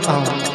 करता हूँ।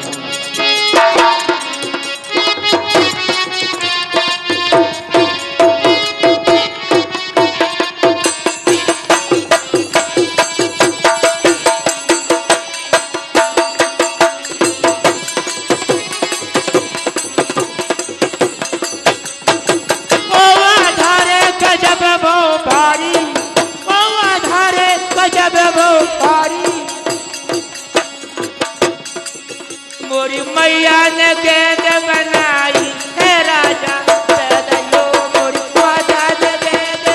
मोरी मैया ने गेंद बनाई है राजा पैदलो मोरी माता ने गेंद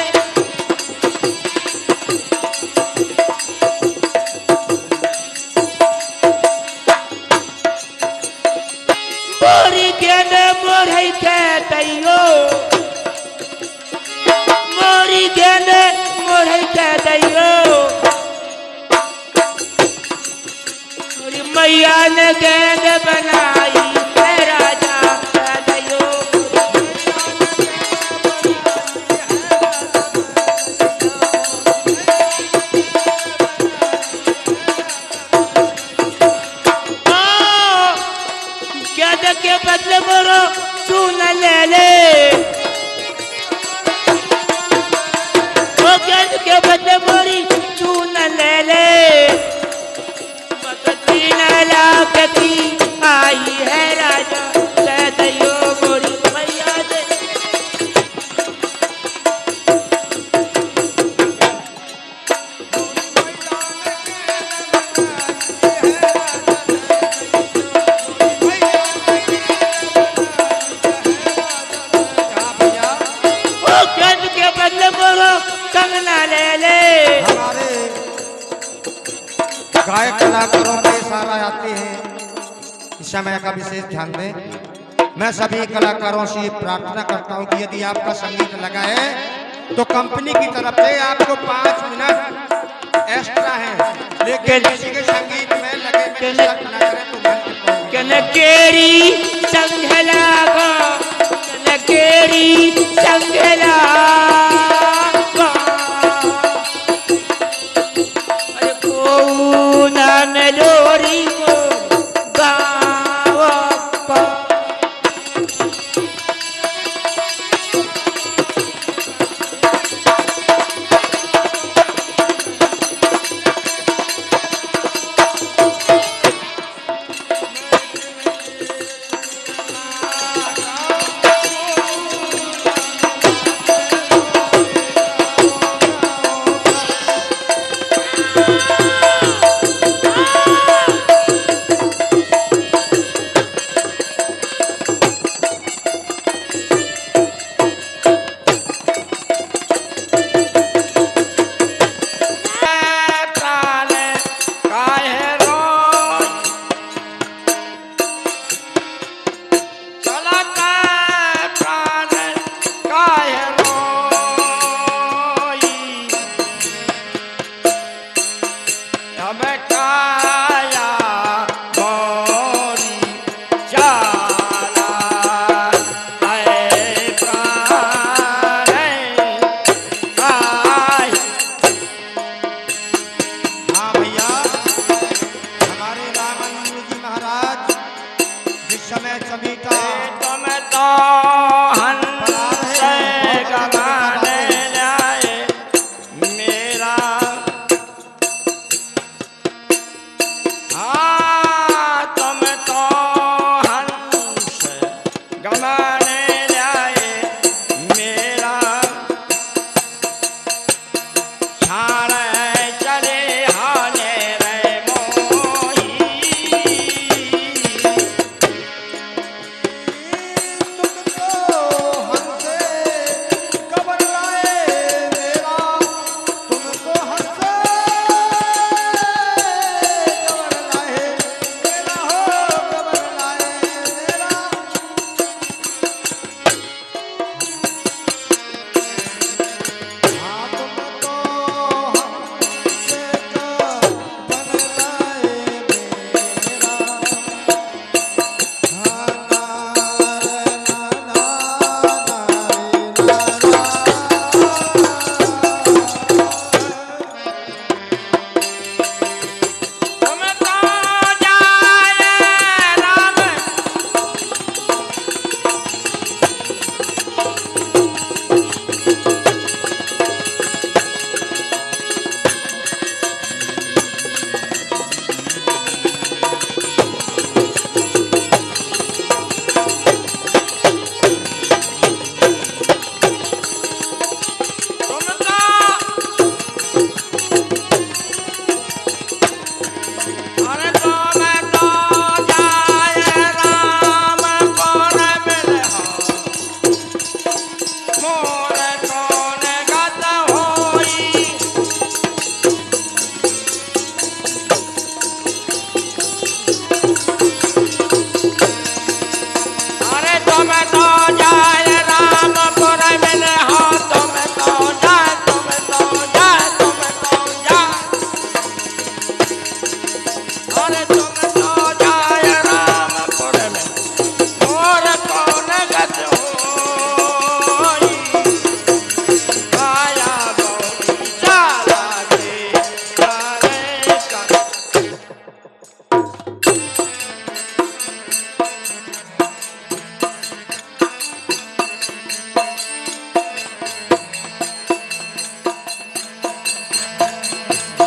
मोरी गेंद मोरई के दैयो मोरी गेंद मोरई के दैयो मैया ने गेंद बनाई है राजा पैदलो गेंद के बदले मोरो चून ले ले वो गेंद के बदले मोरी चून ले ले की आई है राजा सदैयो मोरी मैया दे वो गेंद के बदले मोरो कंगना ले ले। हमारे गायक कलाकारों पे इशारा आते हैं, इस समय का विशेष ध्यान दें। मैं सभी कलाकारों से प्रार्थना करता हूं कि यदि आपका संगीत लगा है तो कंपनी की तरफ से आपको 5 मिनट एक्स्ट्रा है, लेकिन किसी के संगीत में लगे में डिस्टर्ब ना करें तो कनकेरी संघला गो कनकेरी संघला अरे को ना मेलोरी को गाओ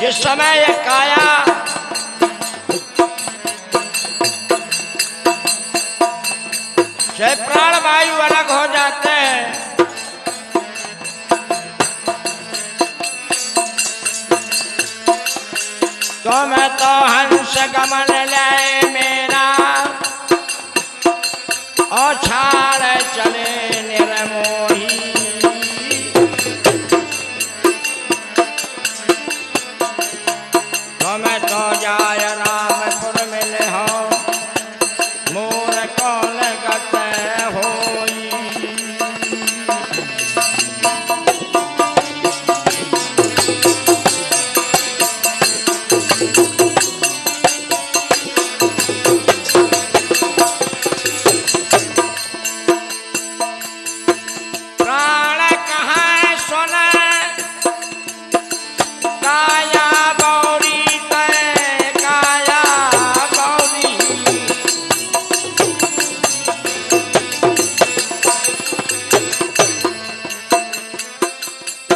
जिस समय ये काया से प्राण वायु अलग हो जाते हैं, तो मैं तो हंस गमन ले मेरा और छाड़ चले निर्मोही। तो मैं तो जाय रामपुर मिले हो मोर कौन गत होई। प्राण कहाँ सुने काया बौरी तय काया बौरी।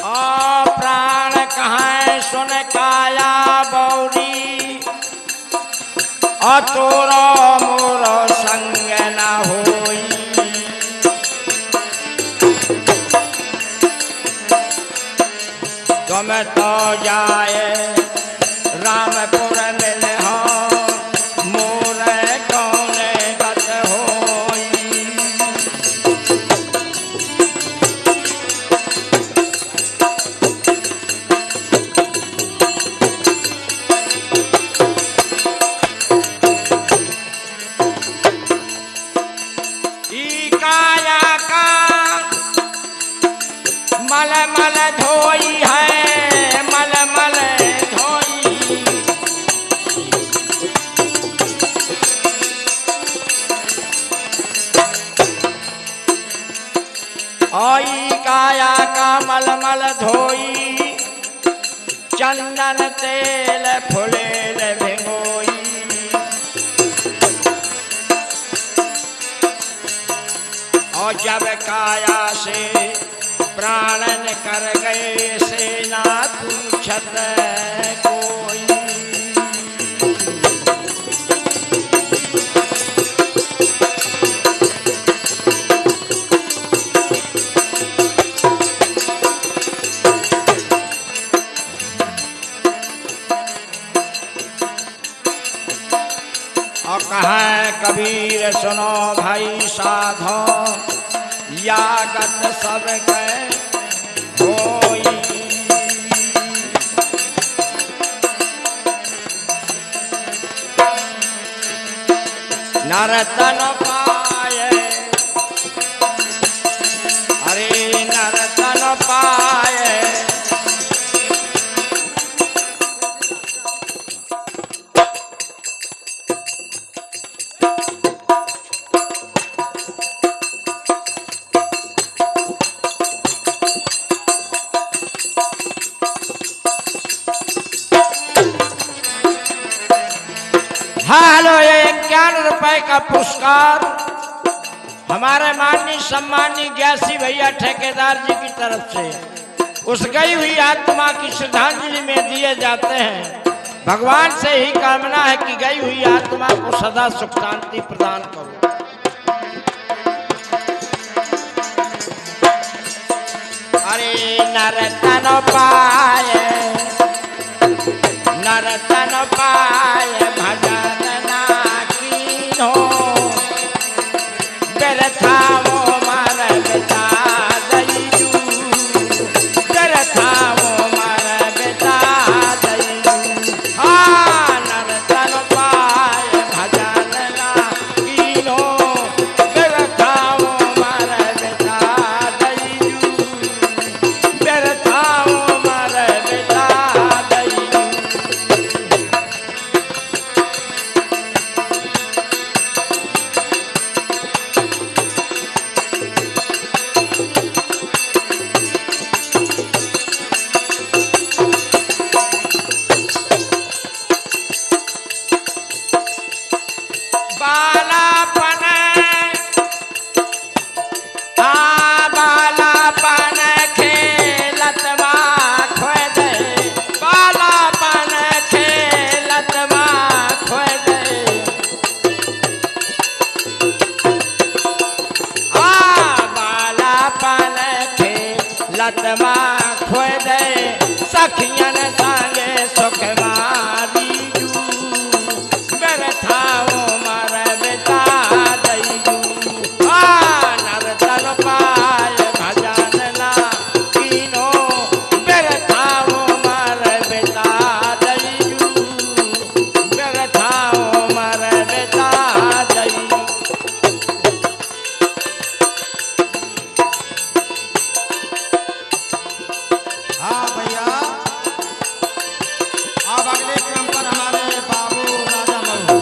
और प्राण कहाँ सुन काया बौरी और तोरो मोरो संग न होई। तुम तो जाए रामपुर मिले हो मोर कौन गत होई। ई काया का मल मल धोई है मल मल धोई। आई काया का मल मल धोई चंदन तेल फुलेल भिंगोई। और जब काया से प्राणन कर गए से ना पूछत कोई। और कहा कबीर सुनो भाई साधो या गत सब के होई। नरतन पाए अरे नरतन पाए। हेलो, ये 51 रुपए का पुरस्कार हमारे माननीय सम्मानीय ग्यासी भैया ठेकेदार जी की तरफ से उस गई हुई आत्मा की श्रद्धांजलि में दिए जाते हैं। भगवान से ही कामना है कि गई हुई आत्मा को सदा सुख शांति प्रदान करो। अरे नरतन पाए नरतन पाए भजन ना कीनो व्यर्था वो मर बेटा दईजू व्यर्था वो मर बेटा दईजू। हाँ नरतन पाए भजन ना कीनो व्यर्था वो मर बेटा दईजू व्यर्था वो मर बेटा दईजू। बालापन बालापन खेलत बा खोद बालापन आत्मा खोए दे सखियन संगे सुख मारी मेरे थाओ मर बेटा दईजू नर तल पाय भजन ला कीनो मेरे थाओ मर बेटा दईजू मेरे थाओ मर बेटा दईजू। हाँ भैया, अब अगले क्रम पर हमारे बाबू राजा मऊ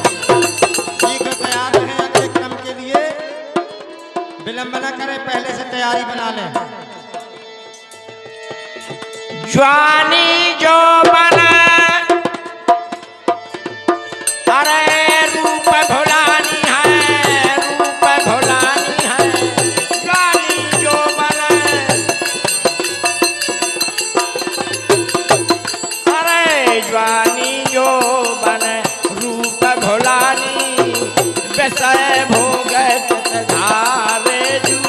शीघ्र तैयार हैं अगले क्रम के लिए। विलंब न करें, पहले से तैयारी बना लें। ज्वानी जो बना अरे रूप भुलानी है रूप भुलानी है ज्वानी जो बना अरे ज्वानी जो बने रूप भुलानी विषय भोग चित धारे जू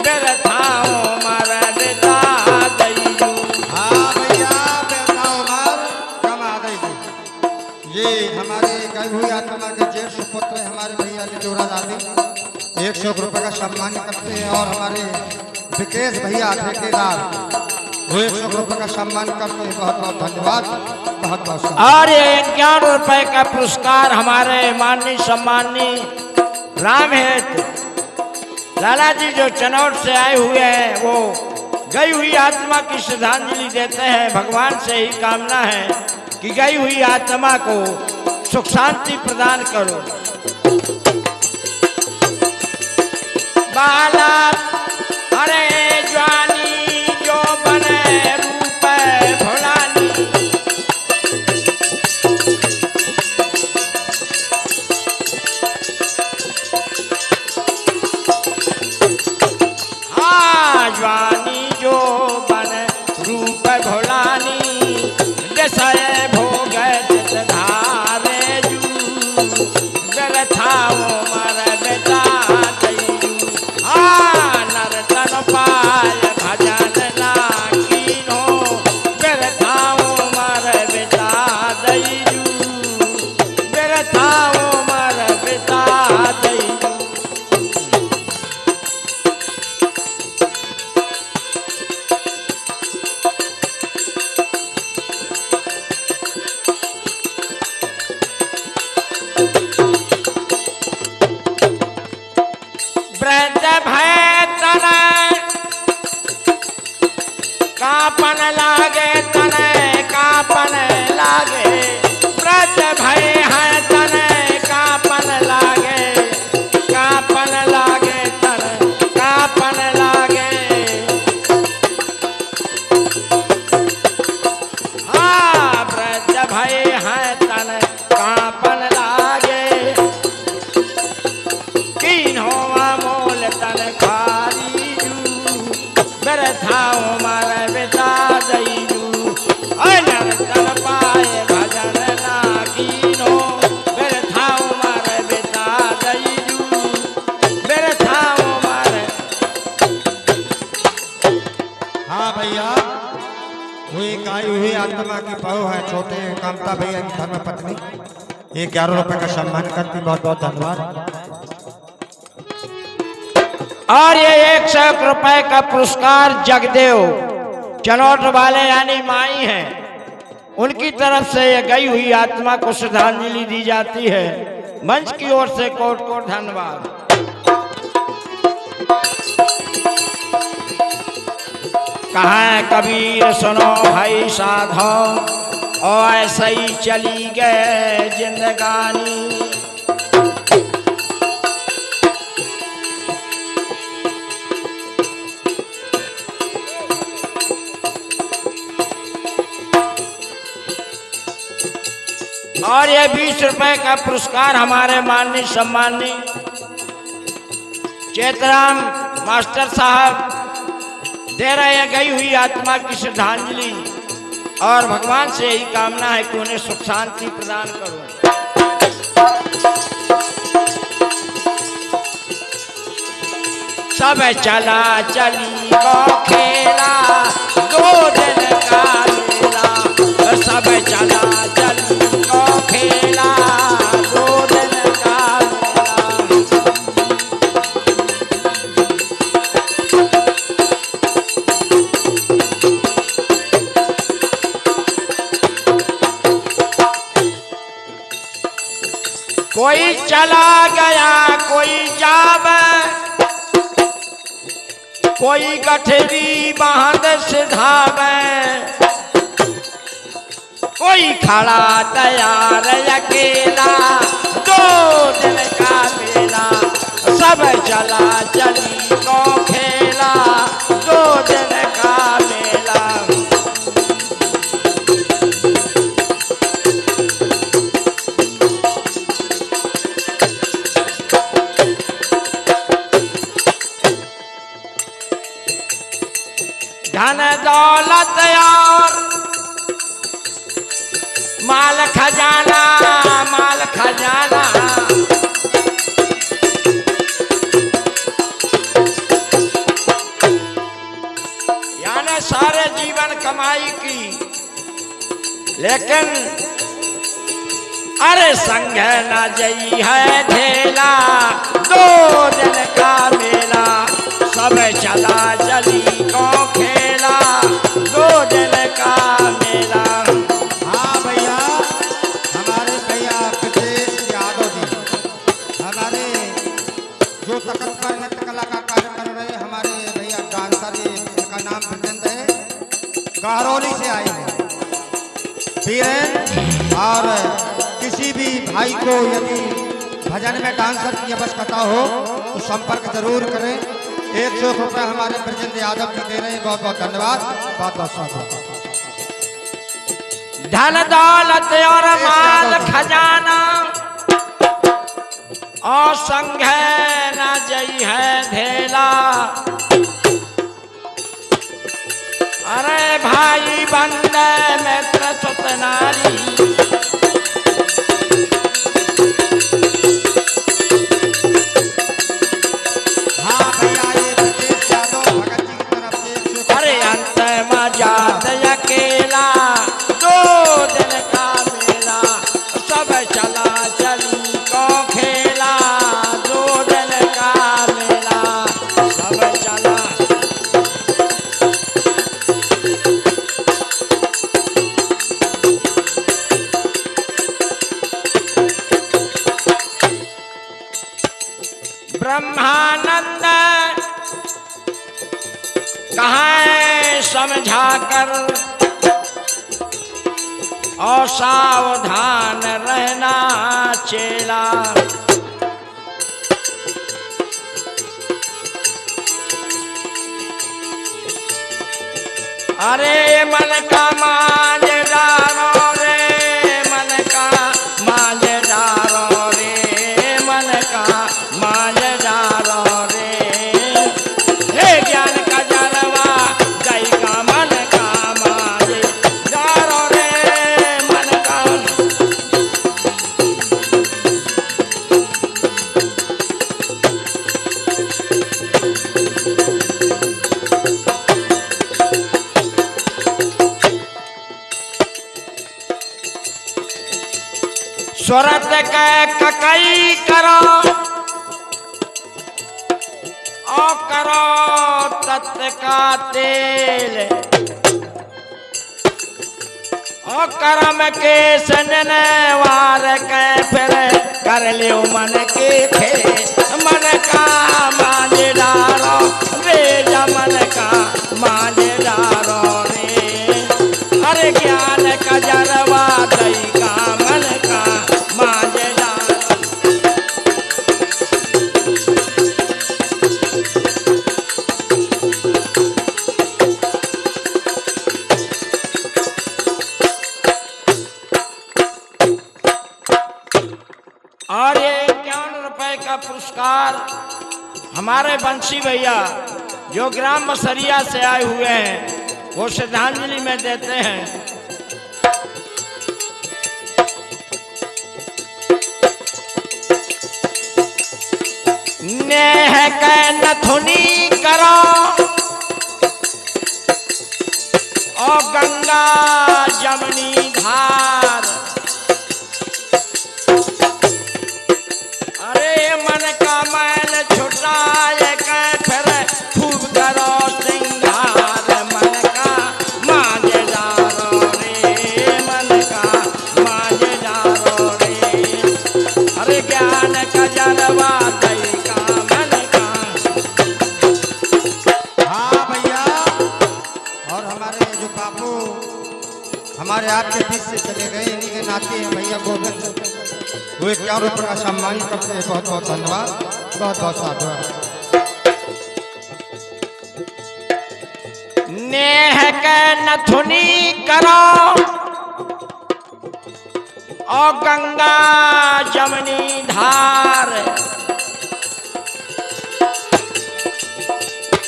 व्यर्थाओ मर बेटा दईजू। हाँ भैया, बेटा उमर कम आ गई थी। ये हमारे गई हुई आत्मा के ज्येष्ठ पुत्र हमारे भैया लिजोरा दादी 100 रुपये का सम्मान करते हैं और हमारे विकेश भैया ठेकेदार वो 100 रुपये का सम्मान करते हैं। बहुत बहुत धन्यवाद, बहुत बहुत और ये 51 रुपए का पुरस्कार हमारे माननीय सम्माननीय राम हेत लाला जी जो चनौट से आए हुए हैं वो गई हुई आत्मा की श्रद्धांजलि देते हैं। भगवान से ही कामना है कि गई हुई आत्मा को सुख शांति प्रदान करो। बाला अरे ज्वानी जो बने रूप भुलानी ज्वानी जो बन रूप भोलानी विषय भोग चित धारे जू व्यर्थाओ मर बेटा दईजू नर तन पाय भजन ला कीनो व्यर्थाओ मर बेटा दईजू व्यर्थाओ मर बेटा दईजू। व्रत भय तन कापन लागे तन कापन लागे व्रत भय है तन कापन लागे तन कापन लागे व्रत भय है तन कापन लागे कीन्हो मोल तन खारी जू व्यर्थाओ मर बेटा दईजू नर तन पाए भजन ना कीन्हो व्यर्थाओ मर बेटा दईजू व्यर्थाओ मर। हाँ भैया, वो एक आई हुई आत्मा की बहू है छोटे कामता भैया की धर्म पत्नी 11 रुपये का सम्मान करती। बहुत बहुत धन्यवाद। और ये 100 रुपए का पुरस्कार जगदेव चनौट वाले यानी माई हैं उनकी तरफ से ये गई हुई आत्मा को श्रद्धांजलि दी जाती है। मंच की ओर से कोट कोट धन्यवाद। कहाँ कबीर सुनो भाई साधो और ऐसे ही चली गए जिंदगानी और ये 20 रुपए का पुरस्कार हमारे माननीय सम्माननीय चेतराम मास्टर साहब दे रहे हैं गई हुई आत्मा की श्रद्धांजलि और भगवान से यही कामना है कि उन्हें सुख शांति प्रदान करो। सब चला चली को खेला, 2 दिन का मेला। सब चला चली को खेला, 2 दिन का मेला। कोई चला गया कोई जावे, कोई गठरी बांध सिधावे, कोई खड़ा तैयार अकेला, 2 दिन का मेला। सब चला चली को खेला, 2 दिन का मेला। धन दौलत और माल खजाना, माल खजाना, यानी सारे जीवन कमाई की, लेकिन अरे संग न जई है ढेला, 2 दिन का मेला। सब चला चली को खेला, 2 दिन का मेला। हाँ भैया, हमारे भैया ब्रजेश यादव जी, हमारे जो तखत पर नृत्य कला का कार्य कर रहे हमारे भैया डांसर, इनका नाम ब्रजेंद्र है, गारोली से आए हैं वीरेन। और किसी भी भाई को यदि भजन में डांसर की आवश्यकता हो तो संपर्क जरूर करें। 100 रुपये हमारे ब्रजेंद्र यादव जी दे रहे हैं, बहुत बहुत धन्यवाद, बहुत बहुत स्वागत। धन दौलत और माल खजाना और संग न जई है ढेला। अरे भाई बंदे मित्र सुत नारी, हाँ भैया, ये ब्रजेश यादव भगत जी की तरफ से अरे अंत मजात अकेला, 2 दिन का मेला। सब चला चली को खेला, 2 दिन का मेला। सब चला ब्रह्मानंद कहाँ समझा कर और सावधान रहना चेला। अरे मन का मांझ डारो रे, मन का मांझ डारो रे, मन का मांझ डारो रे। हे ज्ञान का जरवा दई का मन का मांझ डारो रे, मन का। स्वरत के ककई करो और करो तत्व का तेल, और कर्म के सननवार के फिर कर लियो मन के खेल। मन का मांझ डारो रे, मन का मांझ डारो रे। अरे ज्ञान का जरवा दई का मन का मांझ डारो। और ये 51 रुपए का पुरस्कार हमारे बंसी भैया जो ग्राम मसरिया से आए हुए हैं वो श्रद्धांजलि में देते हैं। नेह के नथुनी करो और गंगा जमनी धार। अरे मन का मैल छुटाए के फिर खूब करो सिंगार। मन का मांझ डारो रे, मन का मांझ डारो रे। अरे ज्ञान का जलवा दई का मन का। हाँ भैया, और हमारे जो बापू हमारे आपके बीच से चले गए, इन्हीं के नाते हैं भैया गोविंद, वो 51 रुपये का सम्मान करते हैं। बहुत बहुत धन्यवाद, बहुत बहुत साधुवाद। नेह के नथुनी करो और गंगा जमनी धार।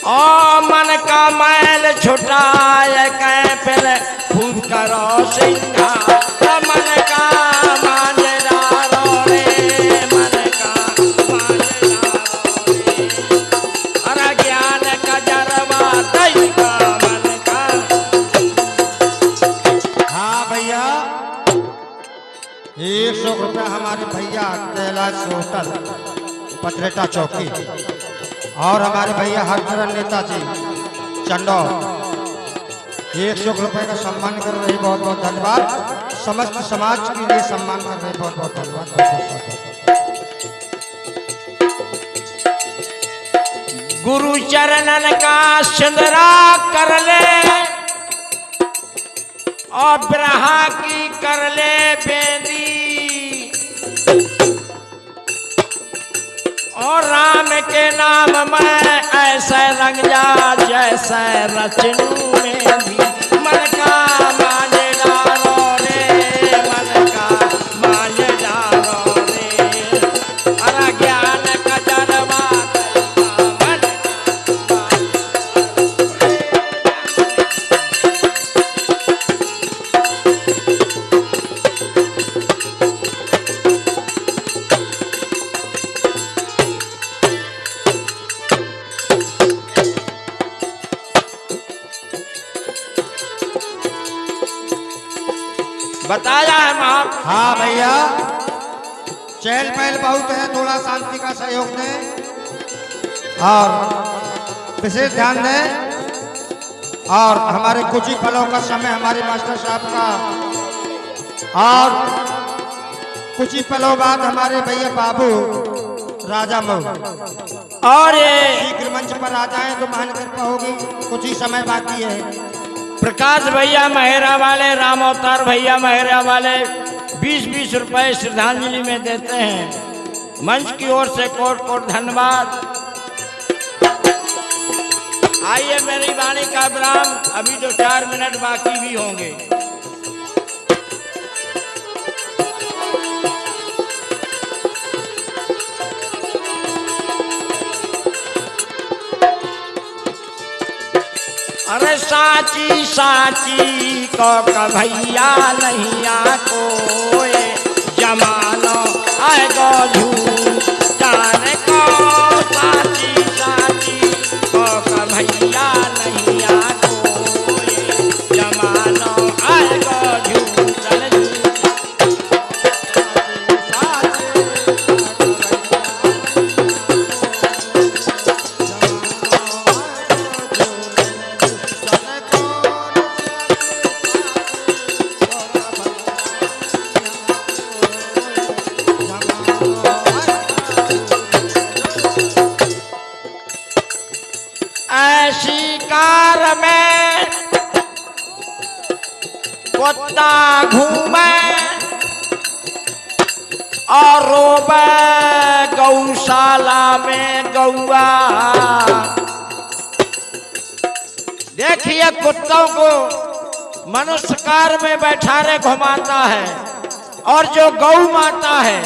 और मन का मैल छुटाए के फिर खूब करो सिंगार। मन का मांझ डारो रे, मन का मांझ डारो रे। अरे ज्ञान का जरवा दई का मन का। हाँ भैया, 100 रुपये हमारे भैया कैलाश होटल पत्रेटा चौकी, और हमारे भैया हरचरण नेताजी चंडौर 100 रुपये का सम्मान कर रहे हैं। बहुत बहुत धन्यवाद। समस्त समाज के लिए सम्मान कर रहे हैं। बहुत बहुत धन्यवाद, बहुत बहुत। गुरु चरणन का सिंदरा कर ले और ब्रहा की कर ले बेदी। और राम के नाम में ऐसे रंग जा जैसे रचनू में भी। मन का मांझ डारो रे, मन का मांझ डारो रे। अरे ज्ञान का जरवा मन बताया है माँ। हाँ भैया, चहल पहल बहुत है, थोड़ा शांति का सहयोग दें और विशेष ध्यान दें। और हमारे कुछ ही पलों का समय हमारे मास्टर साहब का, और कुछ ही पलों बाद हमारे भैया बाबू राजा मऊ और ये शीघ्र मंच पर आ जाएं तो महान कृपा होगी। कुछ ही समय बाकी है। प्रकाश भैया महरा वाले, राम अवतार भैया महरा वाले 20-20 रुपए श्रद्धांजलि में देते हैं। मंच की ओर से कोट कोट धन्यवाद। आइए मेरी वाणी का विराम, अभी तो 4 मिनट बाकी भी होंगे। अरे साची साची को कभैया नहीं आको जमानो आएगो झूठ जाने को। साची साची को कभैया नहीं आको जमानो आएगो झूठ चल शिकार में कुत्ता घूमे और रोबे गौशाला में गौआ। देखिए कुत्तों को मनुष्य कार में बैठारे घुमाता है, और जो गौ माता है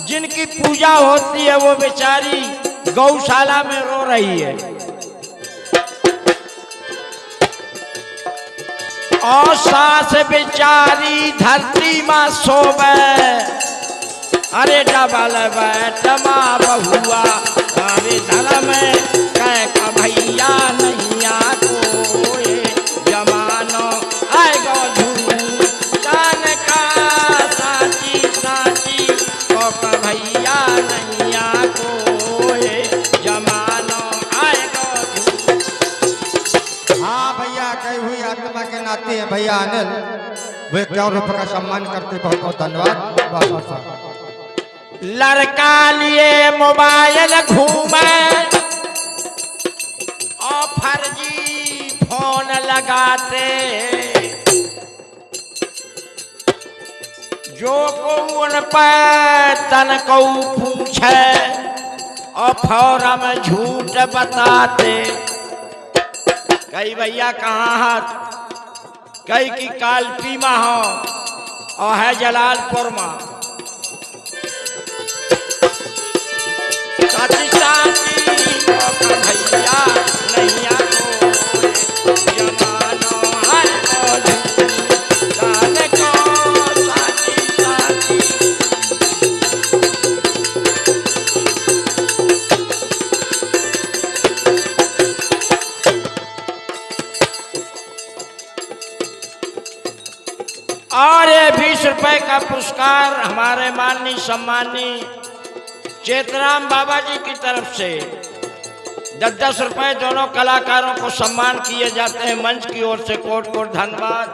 जिनकी पूजा होती है वो बेचारी गौशाला में रो रही है। और सास बेचारी धरती माँ सोवे, अरे डबल बैठमा बहुआ भैया अनिल वो 51 रुपये का सम्मान करते, बहुत बहुत धन्यवाद। बहुत बहुत लड़का लिए मोबाइल घूमे और फर्जी फोन लगाते, जो को उन पर तन को पूछे और फौरन झूठ बताते। कई भैया कहाँ हाथ, कई की कालपी में हो और है जलालपुर में। साथी साथी भैया नैया को जमानो है जाने को साथी साथी। और ये 20 रुपए का पुरस्कार हमारे माननीय सम्मानी चेतराम बाबा जी की तरफ से 10-10 रुपए दोनों कलाकारों को सम्मान किए जाते हैं मंच की ओर से। कोट कोट धन्यवाद।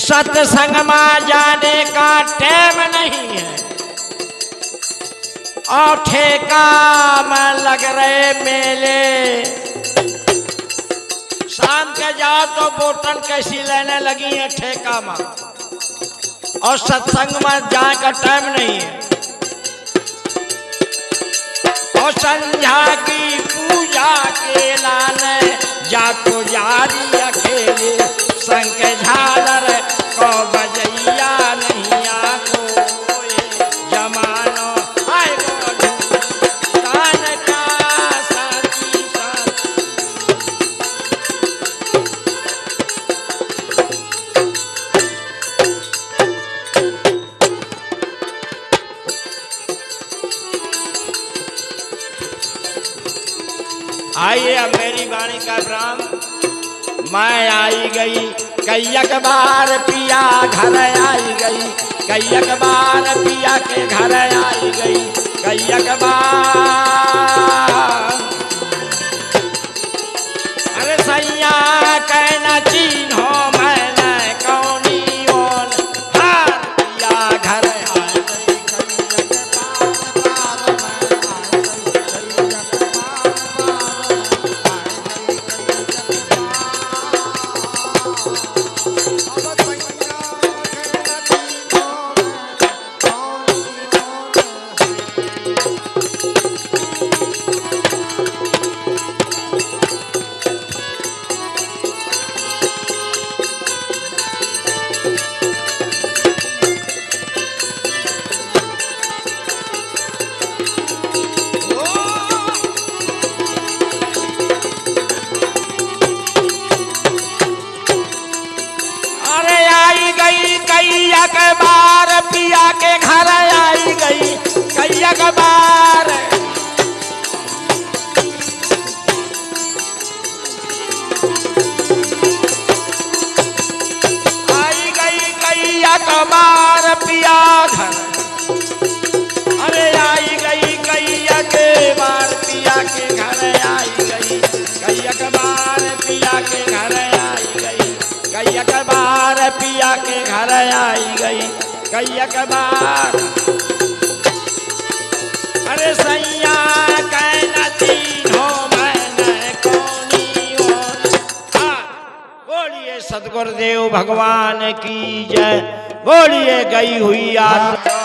सत्संग में जाने का टाइम नहीं है और ठेका में लग रहे मेले। शाम के जाओ तो बोतल कैसी लेने लगी है ठेका में, और सत्संग में जाने का टाइम नहीं है। और संध्या की पूजा के लाने जा तो जारी अकेले, संग झालर को बजैया नहीं आको जमानो आए कान का साथी साथी। आइए अब मेरी वाणी का ब्राह्म। मैं आई गई कैयक बार पिया घर आई गई, कैयक बार पिया के घर आई गई, कैयक बार। अरे सैया कहना चिन्हो मैंने कौनी ओन हार पिया घर आई गई, कैया के बार पिया के घर आई गई, कैया के बार। आई गई कैया के बार पिया घर, अरे आई गई कैया के बार पिया के घर आई गई, कैया के बार पिया के घर आई गई, कैया के बार पिया के घर आई गई, कैया के बार। अरे सैया कहना तीनों मैंने कौनी ओर। बोलिए सद्गुरुदेव भगवान की जय, बोलिए गई हुई आत्मा।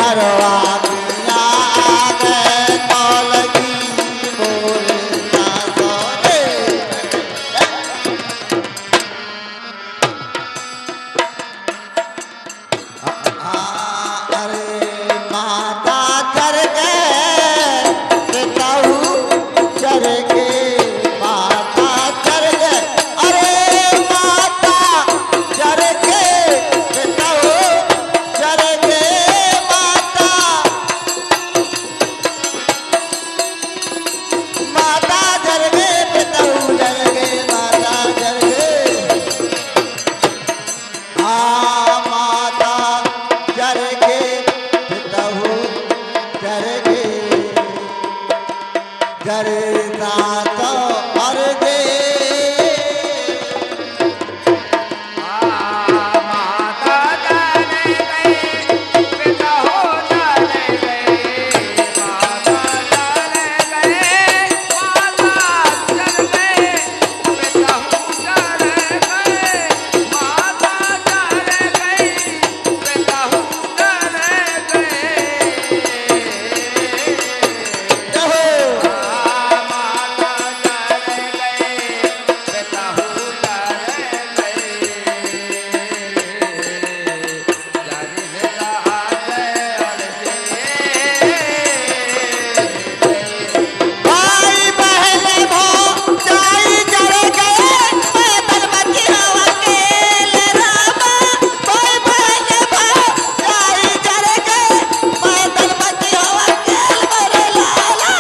हरवा पिया आगे तो लगी मोरे सासरे। अरे माता चर गए पिताऊ चर गए, माता चर गए, अरे माता चर गए पिताऊ चर गए, माता माता चर गए पिताऊ चर गए, माता चर गए, माता चर गए पिताऊ चर गए, करता तो मर गए। माता जाने गई पिता हो जाने गए, माता जाने गए, माता चल गए पिता हो जाने गए, माता जाने गई पिता हो जाने गए। भाई बहन भौजाई जर गए, पैदल बची हो अकेले रामा। भाई बहन भौजाई जर गए, पैदल बची हो अकेले मेरे लाला।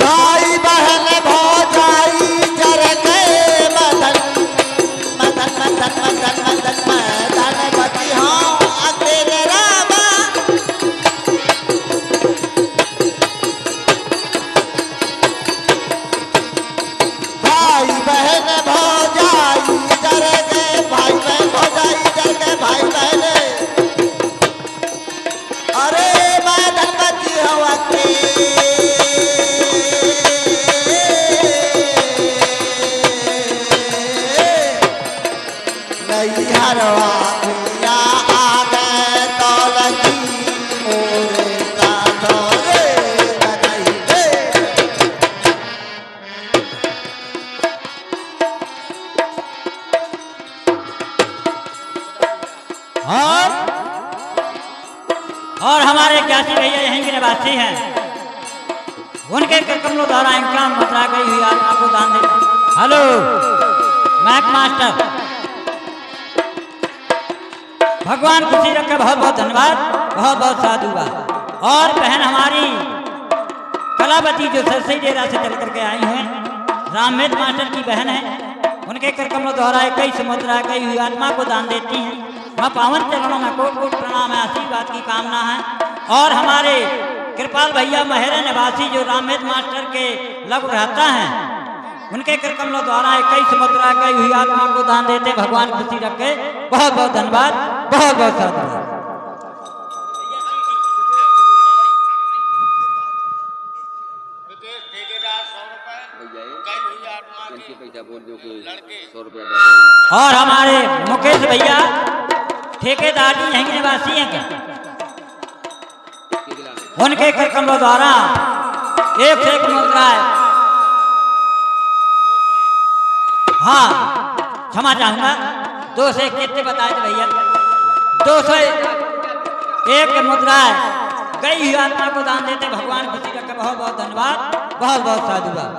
भाई बहन भौजाई जर गए, मदन मदन मदन मदन मदन मदन बची हो अकेले रामा। भाई बहन भौजाई जर गए, भाई बहन भौजाई जर गए, भाई बहन अरे मदन बची हो नहीं हरवा पिया आगे तो लगी मोरे सासरे नहीं दे। और हमारे ज्ञासी भैया यहीं के निवासी हैं, उनके कमलों द्वारा इंकाम मुद्रा गई हुई आत्मा को दान दे। हेलो मैक मास्टर, भगवान खुशी रखे, बहुत बहुत धन्यवाद, बहुत बहुत साधुवाद। और बहन हमारी कलावती जो सरसई डेरा से चल करके आई हैं, राममेद मास्टर की बहन है, उनके कर कमलों द्वारा 21 मुद्रा गई हुई आत्मा को दान देती हैं। वहाँ पावन चरणों में कोट कोट प्रणाम है, आशीर्वाद की कामना है। और हमारे कृपाल भैया महरे निवासी जो राममेद मास्टर के लग रहता है, उनके कर कमलों द्वारा 21 मुद्रा गई हुई आत्मा को दान देते, भगवान खुशी रखे, बहुत बहुत धन्यवाद, बहुत बहुत साधुवाद। और हमारे मुकेश भैया ठेकेदार जी यहीं निवासी हैं क्या, उनके कर कमलों द्वारा 1 से 1 मुद्रा है। हाँ क्षमा चाहूंगा, 2 से 1 कितने बताए थे भैया, 201 मुद्रा है गई हुई आत्मा को दान देते, भगवान खुशी रखे, बहुत बहुत धन्यवाद, बहुत बहुत साधुवाद।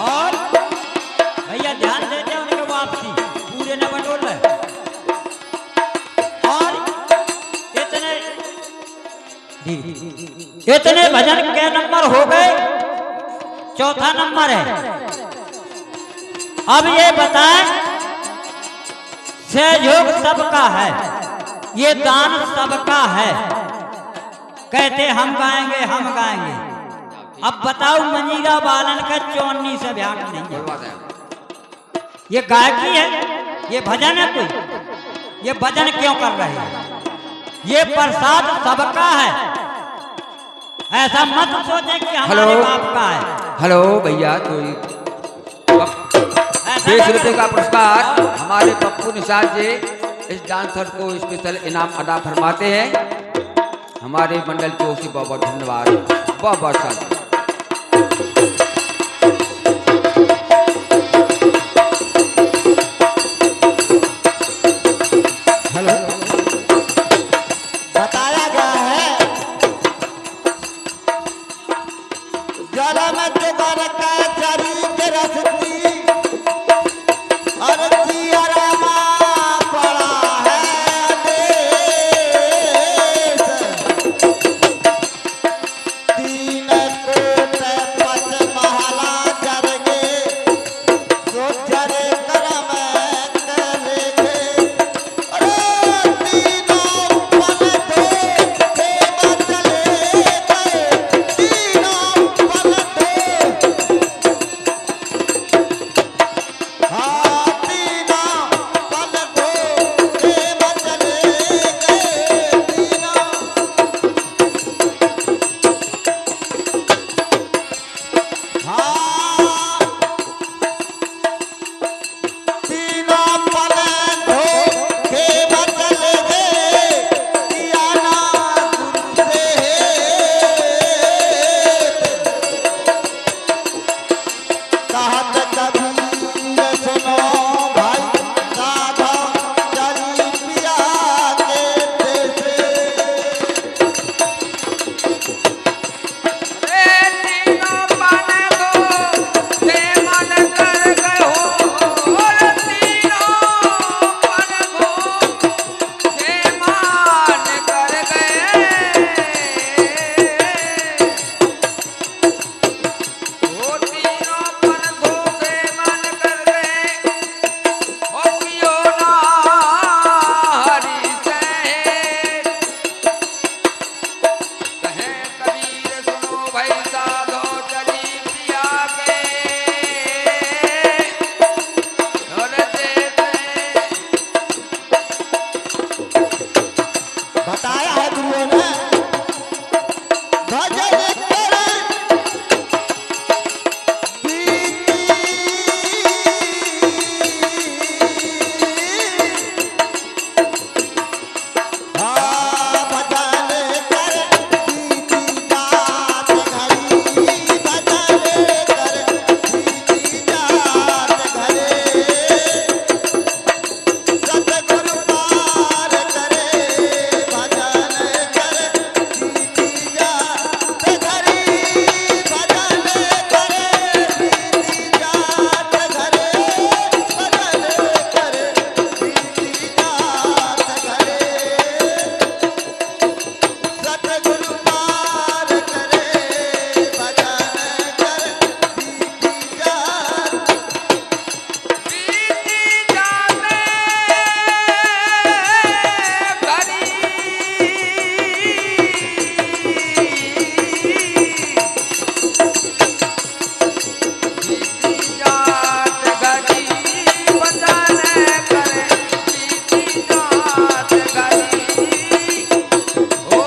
और भैया ध्यान देते उनके वापसी पूरे न बटोर रहे। और इतने भजन के नंबर हो गए, चौथा नंबर है। अब ये बताएं, सहयोग सबका है, ये दान सबका है, कहते हम गाएंगे हम गाएंगे। अब बताओ मंजीरा बालन का चौनी से ब्याह नहीं है। ये गायकी है, ये भजन है कोई? ये भजन क्यों कर रहे हैं? ये प्रसाद सबका है, ऐसा मत सोचे कि हमारे बाप का है। हेलो भैया, तो ऐसा 20 रुपये का पुरस्कार हमारे पप्पू निषाद जी इस डांसर को स्पेशल इनाम अदा फरमाते हैं। हमारे मंडल की ओर से बहुत बहुत धन्यवाद, बहुत बहुत साधु। बताया गया है जल में जुगर का जरी के रसती और जियरमा पड़ा है देश। तीन कोट पच महला जर गे जो जरे करम करेगे। अरे तीनों पल दो देव चले गए, तीनों पल दो। हाँ तीनों पल दो देव चले गए, तीनों। हाँ तीनों पल दो देव चले गए, किया ना गुरु से कहत कबीर सुनो भाई साधा चली पिया के देश। बताया है गुरुओं ने भजन करे हाँ भजन करे बीती जात घड़ी, भजन करे बीती जात घड़ी। सतगुरु पार करे भजन करे बीती जात घड़ी, भजन करे बीती जात घड़ी, भजन करे बीती जात घड़ी। सतगुरु पार करे भजन करे बीती जात ओ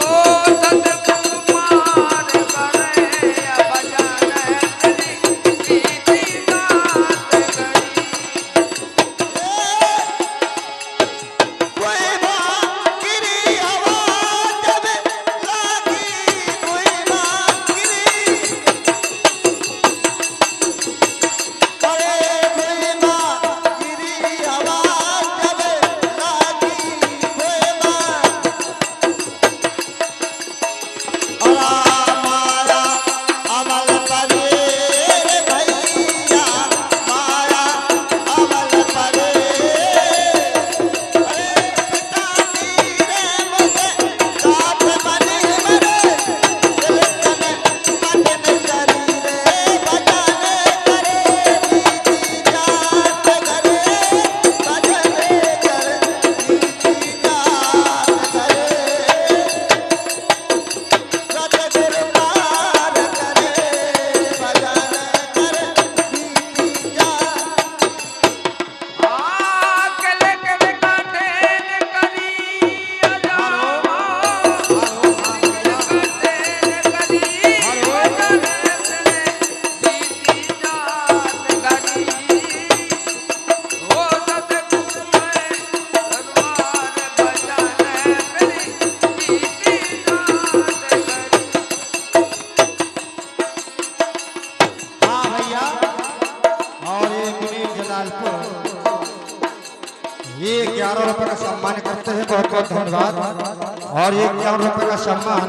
बहुत बहुत धन्यवाद। और ये 51 रुपए का सम्मान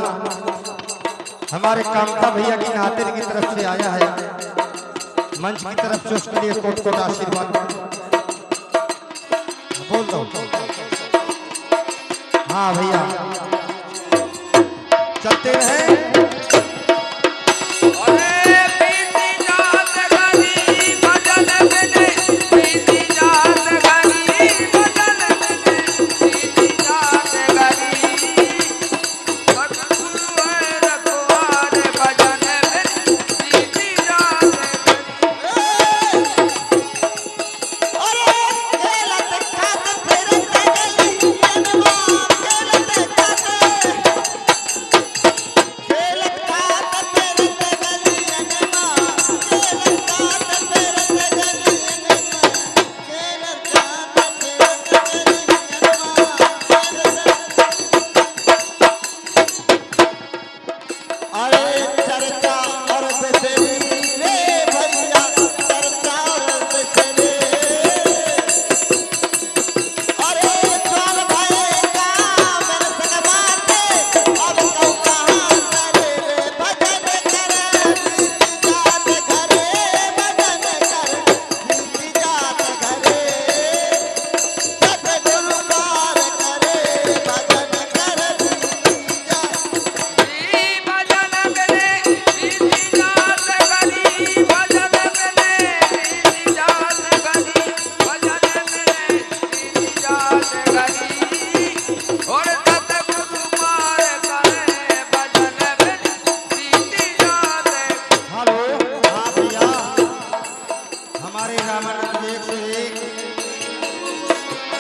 हमारे कामता भैया की नातिर की तरफ से आया है, मंच की तरफ से उसके लिए कोट कोट आशीर्वाद बोल दो। हाँ भैया चलते रहे।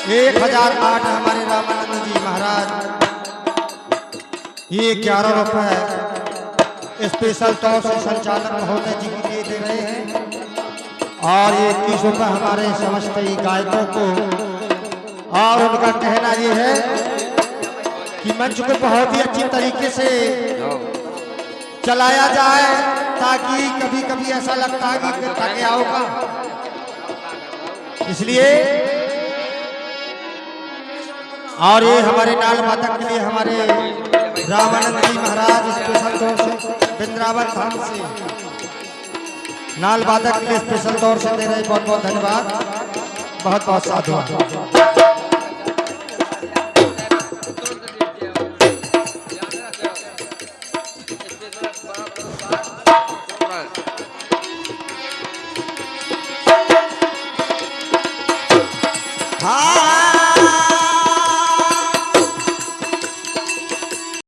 एक 1008 हमारे रामानंद जी महाराज, ये 11 रुपए स्पेशल तौर से संचालक महोदय जी को दे रहे हैं। और ये 21 रुपए हमारे समस्त गायकों को। और उनका कहना ये है कि मंच को बहुत ही अच्छी तरीके से चलाया जाए, ताकि कभी कभी ऐसा लगता है कि थके आओ का, इसलिए। और ये हमारे नाल वादक के लिए हमारे रामानंद जी महाराज स्पेशल तौर से वृंदावन धाम से नाल वादक के लिए स्पेशल तौर से दे रहे, बहुत बहुत धन्यवाद, बहुत बहुत साधुवाद। हाँ